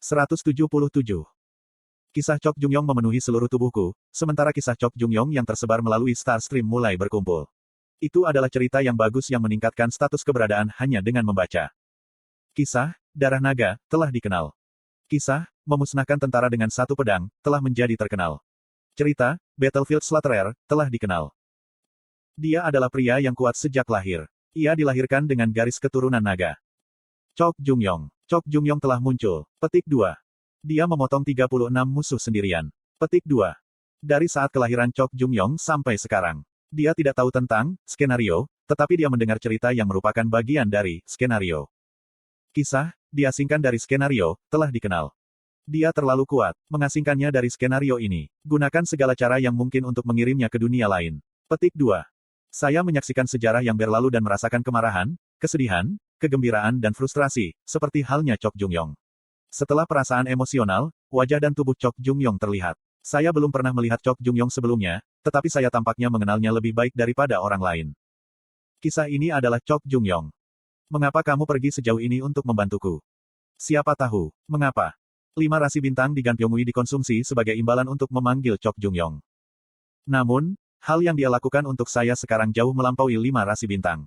177. Kisah Chok Jungyong memenuhi seluruh tubuhku, sementara kisah Chok Jungyong yang tersebar melalui Starstream mulai berkumpul. Itu adalah cerita yang bagus yang meningkatkan status keberadaan hanya dengan membaca. Kisah, Darah Naga, telah dikenal. Kisah, memusnahkan tentara dengan satu pedang, telah menjadi terkenal. Cerita, Battlefield Slaughterer, telah dikenal. Dia adalah pria yang kuat sejak lahir. Ia dilahirkan dengan garis keturunan naga. Chok Jungyong. Chok Jungyong telah muncul. Petik 2. Dia memotong 36 musuh sendirian. Petik 2. Dari saat kelahiran Chok Jungyong sampai sekarang. Dia tidak tahu tentang skenario, tetapi dia mendengar cerita yang merupakan bagian dari skenario. Kisah, diasingkan dari skenario, telah dikenal. Dia terlalu kuat, mengasingkannya dari skenario ini. Gunakan segala cara yang mungkin untuk mengirimnya ke dunia lain. Petik 2. Saya menyaksikan sejarah yang berlalu dan merasakan kemarahan, kesedihan, kegembiraan dan frustrasi, seperti halnya Chok Jungyong. Setelah perasaan emosional, wajah dan tubuh Chok Jungyong terlihat. Saya belum pernah melihat Chok Jungyong sebelumnya, tetapi saya tampaknya mengenalnya lebih baik daripada orang lain. Kisah ini adalah Chok Jungyong. Mengapa kamu pergi sejauh ini untuk membantuku? Siapa tahu, mengapa? 5 rasi bintang di Ganpyeongui dikonsumsi sebagai imbalan untuk memanggil Chok Jungyong. Namun, hal yang dia lakukan untuk saya sekarang jauh melampaui 5 rasi bintang.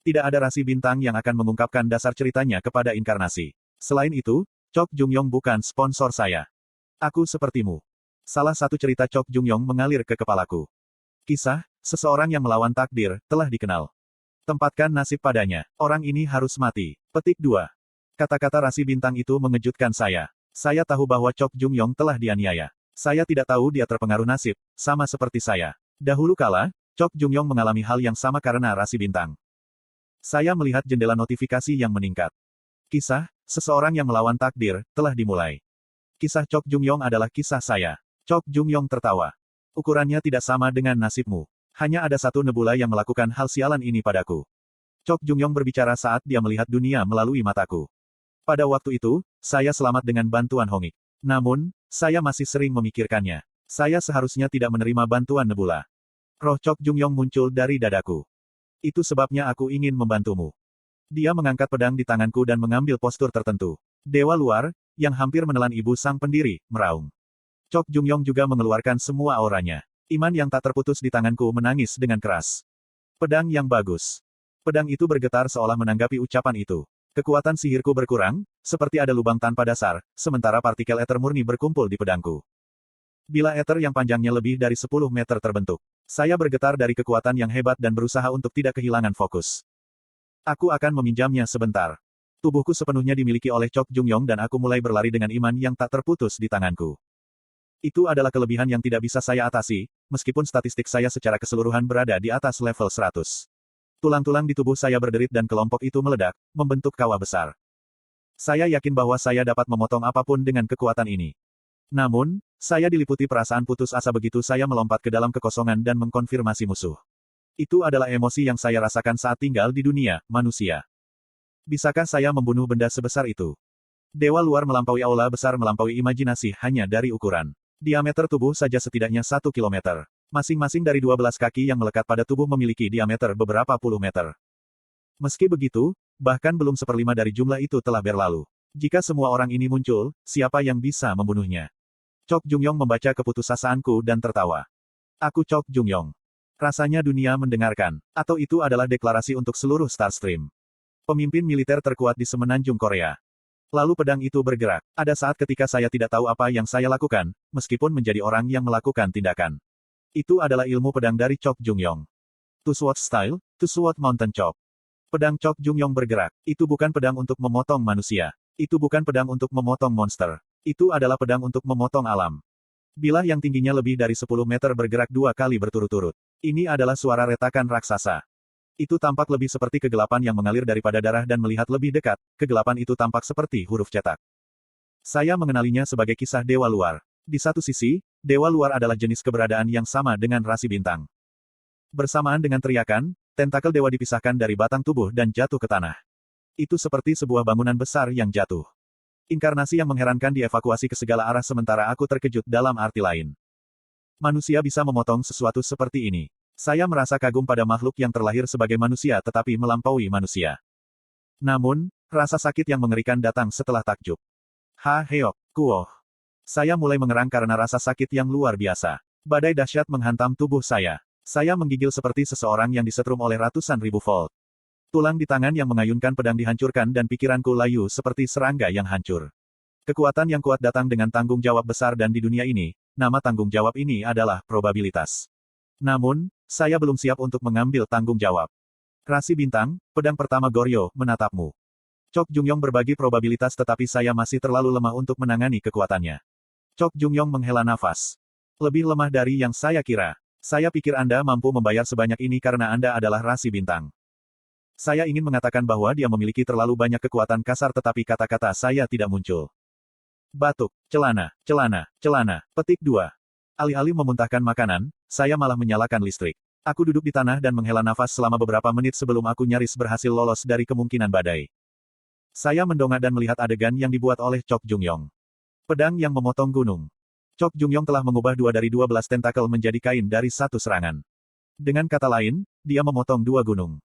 Tidak ada rasi bintang yang akan mengungkapkan dasar ceritanya kepada inkarnasi. Selain itu, Chok Jungyong bukan sponsor saya. Aku sepertimu. Salah satu cerita Chok Jungyong mengalir ke kepalaku. Kisah, seseorang yang melawan takdir, telah dikenal. Tempatkan nasib padanya. Orang ini harus mati. Petik 2. Kata-kata rasi bintang itu mengejutkan saya. Saya tahu bahwa Chok Jungyong telah dianiaya. Saya tidak tahu dia terpengaruh nasib, sama seperti saya. Dahulu kala, Chok Jungyong mengalami hal yang sama karena rasi bintang. Saya melihat jendela notifikasi yang meningkat. Kisah, seseorang yang melawan takdir, telah dimulai. Kisah Chok Jungyong adalah kisah saya. Chok Jungyong tertawa. Ukurannya tidak sama dengan nasibmu. Hanya ada satu nebula yang melakukan hal sialan ini padaku. Chok Jungyong berbicara saat dia melihat dunia melalui mataku. Pada waktu itu, saya selamat dengan bantuan Hongik. Namun, saya masih sering memikirkannya. Saya seharusnya tidak menerima bantuan nebula. Roh Chok Jungyong muncul dari dadaku. Itu sebabnya aku ingin membantumu. Dia mengangkat pedang di tanganku dan mengambil postur tertentu. Dewa luar, yang hampir menelan ibu sang pendiri, meraung. Chok Jungyong juga mengeluarkan semua auranya. Iman yang tak terputus di tanganku menangis dengan keras. Pedang yang bagus. Pedang itu bergetar seolah menanggapi ucapan itu. Kekuatan sihirku berkurang, seperti ada lubang tanpa dasar, sementara partikel eter murni berkumpul di pedangku. Bila eter yang panjangnya lebih dari 10 meter terbentuk. Saya bergetar dari kekuatan yang hebat dan berusaha untuk tidak kehilangan fokus. Aku akan meminjamnya sebentar. Tubuhku sepenuhnya dimiliki oleh Chok Jungyong dan aku mulai berlari dengan iman yang tak terputus di tanganku. Itu adalah kelebihan yang tidak bisa saya atasi, meskipun statistik saya secara keseluruhan berada di atas level 100. Tulang-tulang di tubuh saya berderit dan kelompok itu meledak, membentuk kawah besar. Saya yakin bahwa saya dapat memotong apapun dengan kekuatan ini. Namun, saya diliputi perasaan putus asa begitu saya melompat ke dalam kekosongan dan mengkonfirmasi musuh. Itu adalah emosi yang saya rasakan saat tinggal di dunia manusia. Bisakah saya membunuh benda sebesar itu? Dewa luar melampaui aula besar melampaui imajinasi hanya dari ukuran. Diameter tubuh saja setidaknya 1 kilometer. Masing-masing dari 12 kaki yang melekat pada tubuh memiliki diameter beberapa puluh meter. Meski begitu, bahkan belum 1/5 dari jumlah itu telah berlalu. Jika semua orang ini muncul, siapa yang bisa membunuhnya? Chok Jungyong membaca keputusasaanku dan tertawa. Aku Chok Jungyong. Rasanya dunia mendengarkan. Atau itu adalah deklarasi untuk seluruh Starstream. Pemimpin militer terkuat di semenanjung Korea. Lalu pedang itu bergerak. Ada saat ketika saya tidak tahu apa yang saya lakukan, meskipun menjadi orang yang melakukan tindakan. Itu adalah ilmu pedang dari Chok Jungyong. To Sword Style, To Sword Mountain Chop. Pedang Chok Jungyong bergerak. Itu bukan pedang untuk memotong manusia. Itu bukan pedang untuk memotong monster. Itu adalah pedang untuk memotong alam. Bilah yang tingginya lebih dari 10 meter bergerak 2 kali berturut-turut. Ini adalah suara retakan raksasa. Itu tampak lebih seperti kegelapan yang mengalir daripada darah dan melihat lebih dekat, kegelapan itu tampak seperti huruf cetak. Saya mengenalinya sebagai kisah Dewa Luar. Di satu sisi, Dewa Luar adalah jenis keberadaan yang sama dengan rasi bintang. Bersamaan dengan teriakan, tentakel dewa dipisahkan dari batang tubuh dan jatuh ke tanah. Itu seperti sebuah bangunan besar yang jatuh. Inkarnasi yang mengherankan dievakuasi ke segala arah sementara aku terkejut dalam arti lain. Manusia bisa memotong sesuatu seperti ini. Saya merasa kagum pada makhluk yang terlahir sebagai manusia tetapi melampaui manusia. Namun, rasa sakit yang mengerikan datang setelah takjub. Ha heok, kuoh. Saya mulai mengerang karena rasa sakit yang luar biasa. Badai dahsyat menghantam tubuh saya. Saya menggigil seperti seseorang yang disetrum oleh ratusan ribu volt. Tulang di tangan yang mengayunkan pedang dihancurkan dan pikiranku layu seperti serangga yang hancur. Kekuatan yang kuat datang dengan tanggung jawab besar dan di dunia ini, nama tanggung jawab ini adalah probabilitas. Namun, saya belum siap untuk mengambil tanggung jawab. Rasi bintang, pedang pertama Goryo, menatapmu. Chok Jungyong berbagi probabilitas tetapi saya masih terlalu lemah untuk menangani kekuatannya. Chok Jungyong menghela nafas. Lebih lemah dari yang saya kira. Saya pikir Anda mampu membayar sebanyak ini karena Anda adalah rasi bintang. Saya ingin mengatakan bahwa dia memiliki terlalu banyak kekuatan kasar tetapi kata-kata saya tidak muncul. Batuk, celana, celana, celana, petik 2. Alih-alih memuntahkan makanan, saya malah menyalakan listrik. Aku duduk di tanah dan menghela nafas selama beberapa menit sebelum aku nyaris berhasil lolos dari kemungkinan badai. Saya mendongak dan melihat adegan yang dibuat oleh Chok Jungyong. Pedang yang memotong gunung. Chok Jungyong telah mengubah 2 dari 12 tentakel menjadi kain dari satu serangan. Dengan kata lain, dia memotong 2 gunung.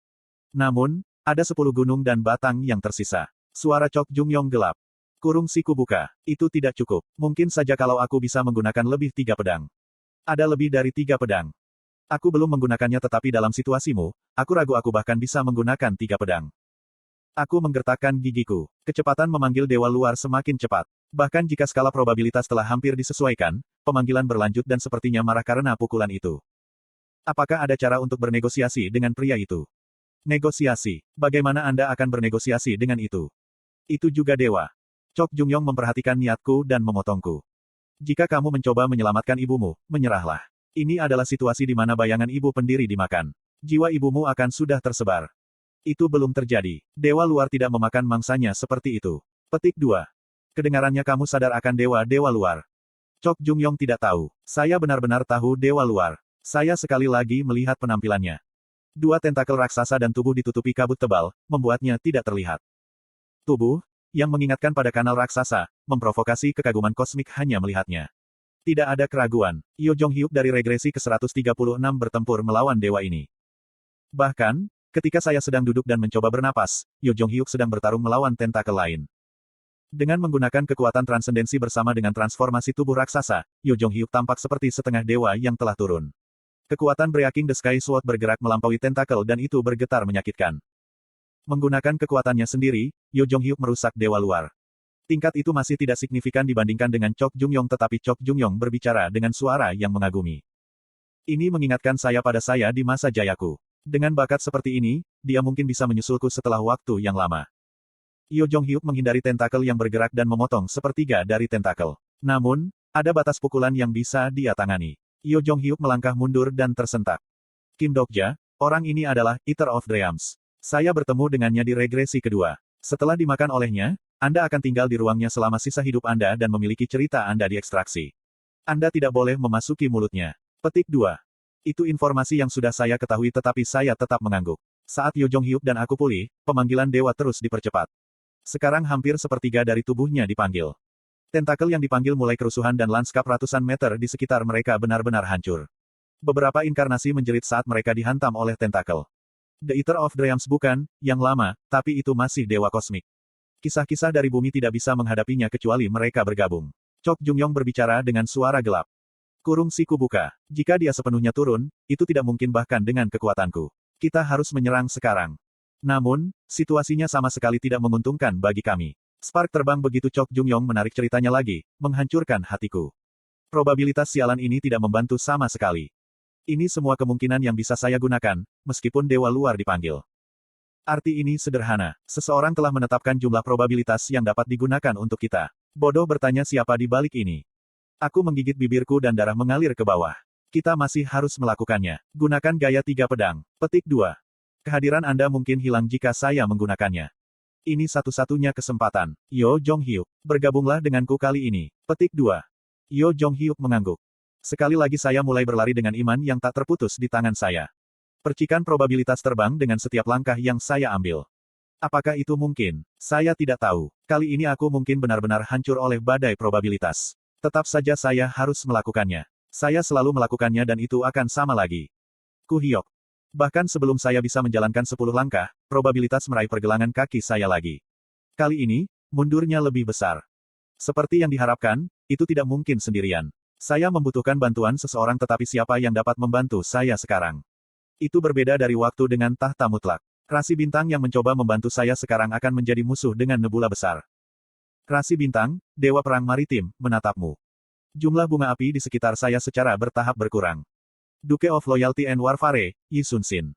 Namun, ada 10 gunung dan batang yang tersisa. Suara Chok Jungyong gelap. Kurung siku buka. Itu tidak cukup. Mungkin saja kalau aku bisa menggunakan lebih 3 pedang. Ada lebih dari 3 pedang. Aku belum menggunakannya tetapi dalam situasimu, aku ragu aku bahkan bisa menggunakan 3 pedang. Aku menggertakkan gigiku. Kecepatan memanggil dewa luar semakin cepat. Bahkan jika skala probabilitas telah hampir disesuaikan, pemanggilan berlanjut dan sepertinya marah karena pukulan itu. Apakah ada cara untuk bernegosiasi dengan pria itu? Negosiasi. Bagaimana Anda akan bernegosiasi dengan itu? Itu juga dewa. Chok Jungyong memperhatikan niatku dan memotongku. Jika kamu mencoba menyelamatkan ibumu, menyerahlah. Ini adalah situasi di mana bayangan ibu pendiri dimakan. Jiwa ibumu akan sudah tersebar. Itu belum terjadi. Dewa luar tidak memakan mangsanya seperti itu. Petik 2. Kedengarannya kamu sadar akan dewa-dewa luar. Chok Jungyong tidak tahu. Saya benar-benar tahu dewa luar. Saya sekali lagi melihat penampilannya. 2 tentakel raksasa dan tubuh ditutupi kabut tebal, membuatnya tidak terlihat. Tubuh, yang mengingatkan pada kanal raksasa, memprovokasi kekaguman kosmik hanya melihatnya. Tidak ada keraguan. Yo Jong-hyuk dari regresi ke-136 bertempur melawan dewa ini. Bahkan, ketika saya sedang duduk dan mencoba bernapas, Yo Jong-hyuk sedang bertarung melawan tentakel lain. Dengan menggunakan kekuatan transendensi bersama dengan transformasi tubuh raksasa, Yo Jong-hyuk tampak seperti setengah dewa yang telah turun. Kekuatan Breaking the Sky Sword bergerak melampaui tentakel dan itu bergetar menyakitkan. Menggunakan kekuatannya sendiri, Yo Jong-hyuk merusak dewa luar. Tingkat itu masih tidak signifikan dibandingkan dengan Chok Jungyong tetapi Chok Jungyong berbicara dengan suara yang mengagumi. Ini mengingatkan saya pada saya di masa jayaku. Dengan bakat seperti ini, dia mungkin bisa menyusulku setelah waktu yang lama. Yo Jong-hyuk menghindari tentakel yang bergerak dan memotong sepertiga dari tentakel. Namun, ada batas pukulan yang bisa dia tangani. Yo Jong-hyuk melangkah mundur dan tersentak. Kim Dokja, orang ini adalah Eater of Dreams. Saya bertemu dengannya di regresi kedua. Setelah dimakan olehnya, Anda akan tinggal di ruangnya selama sisa hidup Anda dan memiliki cerita Anda diekstraksi. Anda tidak boleh memasuki mulutnya. Petik 2. Itu informasi yang sudah saya ketahui tetapi saya tetap mengangguk. Saat Yo Jong-hyuk dan aku pulih, pemanggilan dewa terus dipercepat. Sekarang hampir sepertiga dari tubuhnya dipanggil. Tentakel yang dipanggil mulai kerusuhan dan lanskap ratusan meter di sekitar mereka benar-benar hancur. Beberapa inkarnasi menjerit saat mereka dihantam oleh tentakel. The Eater of Dreams bukan, yang lama, tapi itu masih dewa kosmik. Kisah-kisah dari bumi tidak bisa menghadapinya kecuali mereka bergabung. Chok Jungyong berbicara dengan suara gelap. Kurung siku buka. Jika dia sepenuhnya turun, itu tidak mungkin bahkan dengan kekuatanku. Kita harus menyerang sekarang. Namun, situasinya sama sekali tidak menguntungkan bagi kami. Spark terbang begitu Chok Jungyong menarik ceritanya lagi, menghancurkan hatiku. Probabilitas sialan ini tidak membantu sama sekali. Ini semua kemungkinan yang bisa saya gunakan, meskipun dewa luar dipanggil. Arti ini sederhana. Seseorang telah menetapkan jumlah probabilitas yang dapat digunakan untuk kita. Bodoh bertanya siapa di balik ini. Aku menggigit bibirku dan darah mengalir ke bawah. Kita masih harus melakukannya. Gunakan gaya 3 pedang. Petik 2. Kehadiran Anda mungkin hilang jika saya menggunakannya. Ini satu-satunya kesempatan. Yo Jong-hyuk, bergabunglah denganku kali ini. Petik 2. Yo Jong-hyuk mengangguk. Sekali lagi saya mulai berlari dengan iman yang tak terputus di tangan saya. Percikan probabilitas terbang dengan setiap langkah yang saya ambil. Apakah itu mungkin? Saya tidak tahu. Kali ini aku mungkin benar-benar hancur oleh badai probabilitas. Tetap saja saya harus melakukannya. Saya selalu melakukannya dan itu akan sama lagi. Kuhyok. Bahkan sebelum saya bisa menjalankan 10 langkah, probabilitas meraih pergelangan kaki saya lagi. Kali ini, mundurnya lebih besar. Seperti yang diharapkan, itu tidak mungkin sendirian. Saya membutuhkan bantuan seseorang tetapi siapa yang dapat membantu saya sekarang? Itu berbeda dari waktu dengan tahta mutlak. Rasi bintang yang mencoba membantu saya sekarang akan menjadi musuh dengan nebula besar. Rasi bintang, Dewa Perang Maritim, menatapmu. Jumlah bunga api di sekitar saya secara bertahap berkurang. Duke of Loyalty and Warfare, Yi Sun-shin.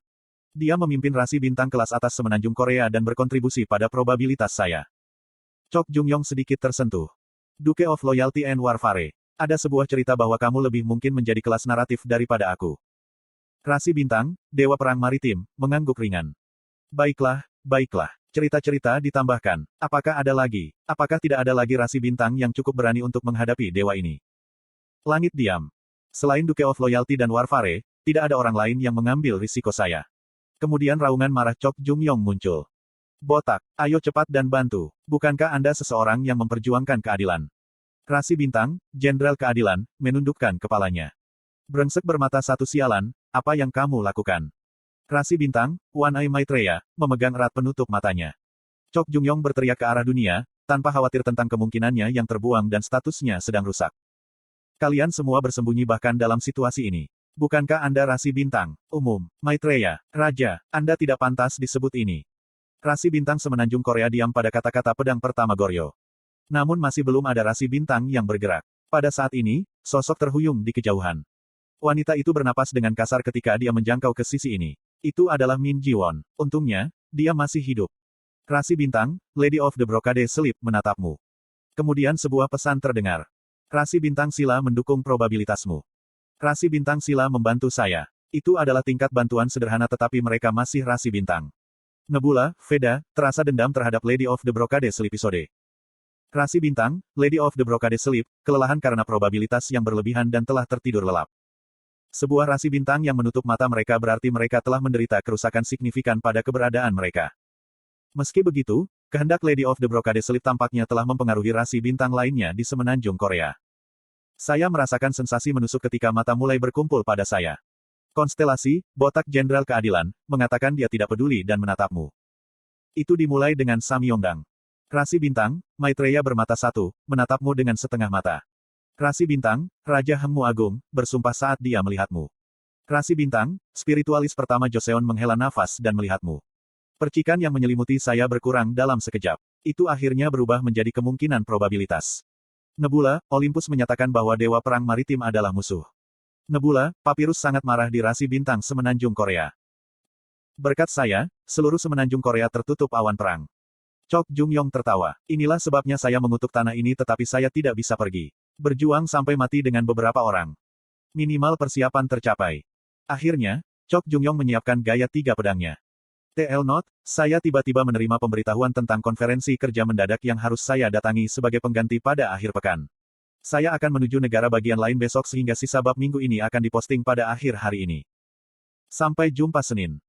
Dia memimpin rasi bintang kelas atas semenanjung Korea dan berkontribusi pada probabilitas saya. Chok Jung-yong sedikit tersentuh. Duke of Loyalty and Warfare. Ada sebuah cerita bahwa kamu lebih mungkin menjadi kelas naratif daripada aku. Rasi bintang, Dewa Perang Maritim, mengangguk ringan. Baiklah, baiklah. Cerita-cerita ditambahkan. Apakah ada lagi? Apakah tidak ada lagi rasi bintang yang cukup berani untuk menghadapi dewa ini? Langit diam. Selain Duke of Loyalty dan Warfare, tidak ada orang lain yang mengambil risiko saya. Kemudian raungan marah Chok Jung-yong muncul. Botak, ayo cepat dan bantu. Bukankah Anda seseorang yang memperjuangkan keadilan? Rasi bintang, Jenderal Keadilan, menundukkan kepalanya. Brengsek bermata satu sialan, apa yang kamu lakukan? Rasi bintang, One Eye Maitreya, memegang erat penutup matanya. Chok Jung-yong berteriak ke arah dunia, tanpa khawatir tentang kemungkinannya yang terbuang dan statusnya sedang rusak. Kalian semua bersembunyi bahkan dalam situasi ini. Bukankah Anda rasi bintang, umum, Maitreya, Raja, Anda tidak pantas disebut ini. Rasi bintang semenanjung Korea diam pada kata-kata pedang pertama Goryo. Namun masih belum ada rasi bintang yang bergerak. Pada saat ini, sosok terhuyung di kejauhan. Wanita itu bernapas dengan kasar ketika dia menjangkau ke sisi ini. Itu adalah Min Ji-won. Untungnya, dia masih hidup. Rasi bintang, Lady of the Brocade Sleep menatapmu. Kemudian sebuah pesan terdengar. Rasi bintang sila mendukung probabilitasmu. Rasi bintang sila membantu saya. Itu adalah tingkat bantuan sederhana tetapi mereka masih rasi bintang. Nebula, Veda, terasa dendam terhadap Lady of the Brocade Sleep episode. Rasi bintang, Lady of the Brocade Sleep, kelelahan karena probabilitas yang berlebihan dan telah tertidur lelap. Sebuah rasi bintang yang menutup mata mereka berarti mereka telah menderita kerusakan signifikan pada keberadaan mereka. Meski begitu, kehendak Lady of the Brocade Sleep tampaknya telah mempengaruhi rasi bintang lainnya di semenanjung Korea. Saya merasakan sensasi menusuk ketika mata mulai berkumpul pada saya. Konstelasi, Botak Jenderal Keadilan, mengatakan dia tidak peduli dan menatapmu. Itu dimulai dengan Samyongdang. Rasi bintang, Maitreya bermata satu, menatapmu dengan setengah mata. Rasi bintang, Raja Hengmu Agung, bersumpah saat dia melihatmu. Rasi bintang, spiritualis pertama Joseon menghela nafas dan melihatmu. Percikan yang menyelimuti saya berkurang dalam sekejap. Itu akhirnya berubah menjadi kemungkinan probabilitas. Nebula, Olympus menyatakan bahwa Dewa Perang Maritim adalah musuh. Nebula, Papirus sangat marah di rasi bintang semenanjung Korea. Berkat saya, seluruh semenanjung Korea tertutup awan perang. Chok Jung-yong tertawa. Inilah sebabnya saya mengutuk tanah ini tetapi saya tidak bisa pergi. Berjuang sampai mati dengan beberapa orang. Minimal persiapan tercapai. Akhirnya, Chok Jung-yong menyiapkan gaya tiga pedangnya. TL Note, saya tiba-tiba menerima pemberitahuan tentang konferensi kerja mendadak yang harus saya datangi sebagai pengganti pada akhir pekan. Saya akan menuju negara bagian lain besok sehingga sisa bab minggu ini akan diposting pada akhir hari ini. Sampai jumpa Senin.